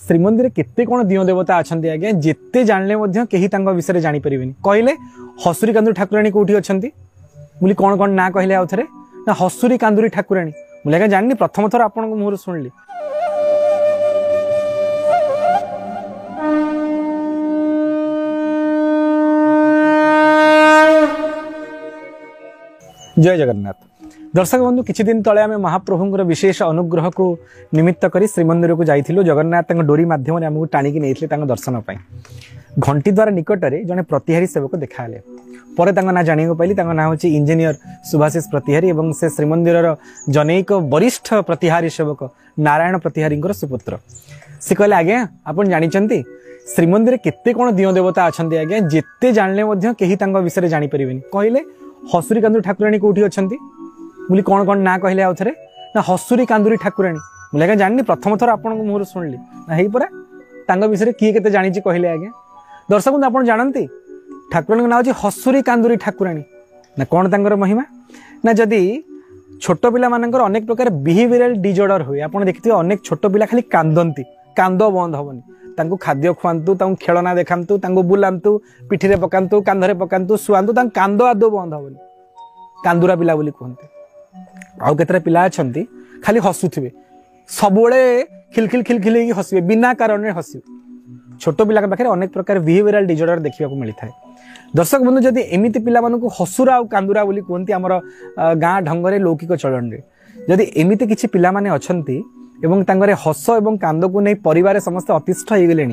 श्रीमंदिर केते कौन दियो देवता अच्छा आज्ञा जिते जानले कहीं विषय जापर कहले हसुरी कांदुरी ठाकुराणी कौटी अच्छा बोली कौन कौन ना कहले आउ थे ना हसुरी कांदुरी ठाकुराणी मुझे आज्ञा जानी प्रथम थर आपण मुहर शुणिली। जय जगन्नाथ। दर्शक बंधु किछि दिन तले आमे महाप्रभुंकर विशेष अनुग्रह को निमित्त करी श्रीमंदिर को जाइथिलु। जगन्नाथ डोरी माध्यम आमको टाणिकी नहीं दर्शन पाई। घंटी द्वार निकटरे जड़े प्रतिहारी सेवक देखाले पर ना जाना पाइली ना हूँ इंजीनियर सुभाषिष प्रतिहारी एवं से श्रीमंदिर जनैक वरिष्ठ प्रतिहारी सेवक नारायण प्रतिहारी सुपुत्र। से कहले आज्ञा आपन जानिचंती श्रीमंदिर केते कौन दियो देवता अच्छा आज्ञा जिते जानले कहीं विषय जापर कहले हसुरी कांदुरी ठाकुराणी कौटी अच्छा बोली कौन कौन ना कहले आउ थे ना हसुरी कांदुरी ठाकुराणी मुझे आज्ञा जानी प्रथम थर आपण मुहर शुणिली ना हे परा विषय किए के जानी कहले आज्ञा। दर्शक बंधु आप जानती ठाकुराणी ना हूँ हसुरी कांदुरी ठाकुराणी ना कौन तांकर महिमा ना जदि छोट पिला मानकर अनेक प्रकार बिहेवियरल डिजॉर्डर हुए आप देखते अनेक छोट पिला खाली कांदती कांद बंद हेनी खाद्य खुआंतु खेलना देखातु बुलांतु पिठी पकातु कांधरे पकातु शुआंतु कांद आदौ बंद हेनी कांदुरा पिला बोली कहते। आउ केतरा पिला अछंती खाली हसुथिबे सबुबले खिलखिल खिलखिल हसबे बिना कारण हसबे। छोट पिला पाखे अनेक प्रकार बिहेवियरल डिजॉर्डर देखा मिलता है। दर्शक बंधु जदि एमिति पिला मानकु हसुरा आ कांदुरा बोली कहते आमर गाँ ढंगरे लौकिक चलन रे जदि एमिति किछि पिला माने अछंती एवं तांगरे हस एवं कांद को नहीं परिवार समस्ते अतिष्ठ हो गले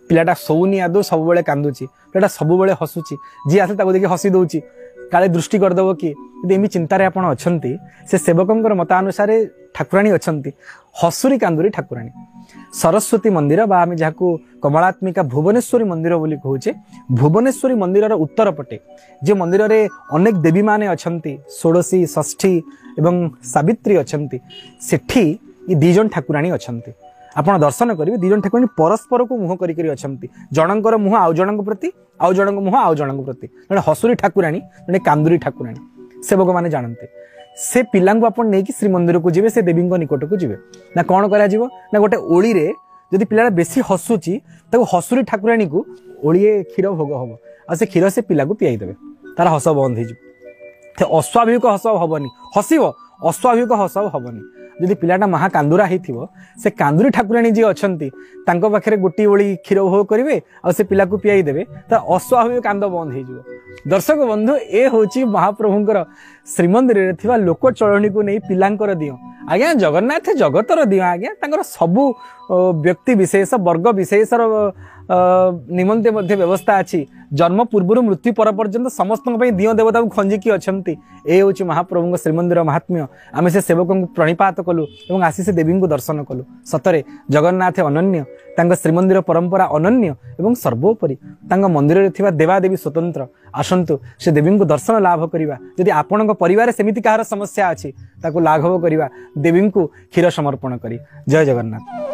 पिलाटा शोनी आदौ सब कांदुची पिलाटा सब हसुची जी आसे ताको देखि हसी दउची काले दृष्टि करदेव किए यदि एमि चिंतार आपण अच्छी से सेवकों मतानुसार ठाकुराणी अच्छा हसुरी कांदुरी ठाकुराणी। सरस्वती मंदिर बा आम जहाँ कमलात्मिका भुवनेश्वरी मंदिर बोली कहूचे भुवनेश्वरी मंदिर उत्तर पटे जे मंदिर रे अनेक देवी माने अच्छी षोड़शी षष्ठी एवं सावित्री अच्छा सेठी ये दीजन ठाकुराणी अच्छा आपण दर्शन करेंगे दीजन ठाकुराणी परस्पर को मुह करी अच्छी जनकर मुह आउ जन प्रति आउ जन मुह आउ जन प्रति जड़े हसुरी ठाकुराणी जड़े कांदुरी ठाकुराणी सेवक मैंने जानते से पिला नहीं श्रीमंदिर को जी से देवी निकट को जी ना कौन करा ना गोटे ओली रे जदि पिला बेसी हसुची हसुरी ठाकुराणी को ओलिए क्षीर भोग हम आ से क्षीर से पिला को पियाई देवे तार हस बंद हो अस्वाभाविक हस हेनी हसब अस्वाभाविक हस हेनी जदि पिलाटा महा कांदुरा होइथिबो से कांदुरी ठाकुराणी जी अछंती तांको पाखरे गोटी ओली क्षीर भोग करेंगे आ से पिला को पियाई देवे तार अस्वाभाविक कांद बंद हो। दर्शक बंधु ए होची महाप्रभुंकर श्रीमंदिर रे थिबा लोक चलणी को नहीं पिलांकर दियो आज्ञा जगन्नाथ जगतर दियो आज्ञा तांकर सबु व्यक्ति विशेष वर्ग विशेष निमंते मध्य व्यवस्था अच्छी जन्म पूर्व मृत्यु पर पर्यंत समस्त दियो देवता को खंजिकी अच्छा ए हूँ महाप्रभु श्रीमंदिर महात्म्य आम से सेवक को प्रणिपात कलु और आसी से देवी को दर्शन कलु सतरे जगन्नाथ अनन्य तांग श्रीमंदिर परंपरा अनन्य एवं सर्वोपरि तांग मंदिर रे थिबा देवादेवी स्वतंत्र आसंतु से देवी को दर्शन लाभ करिबा यदि आपण परिवार सेमिति कहार समस्या अच्छी ताको लाघव करिबा देवी को क्षीर समर्पण करी। जय जगन्नाथ।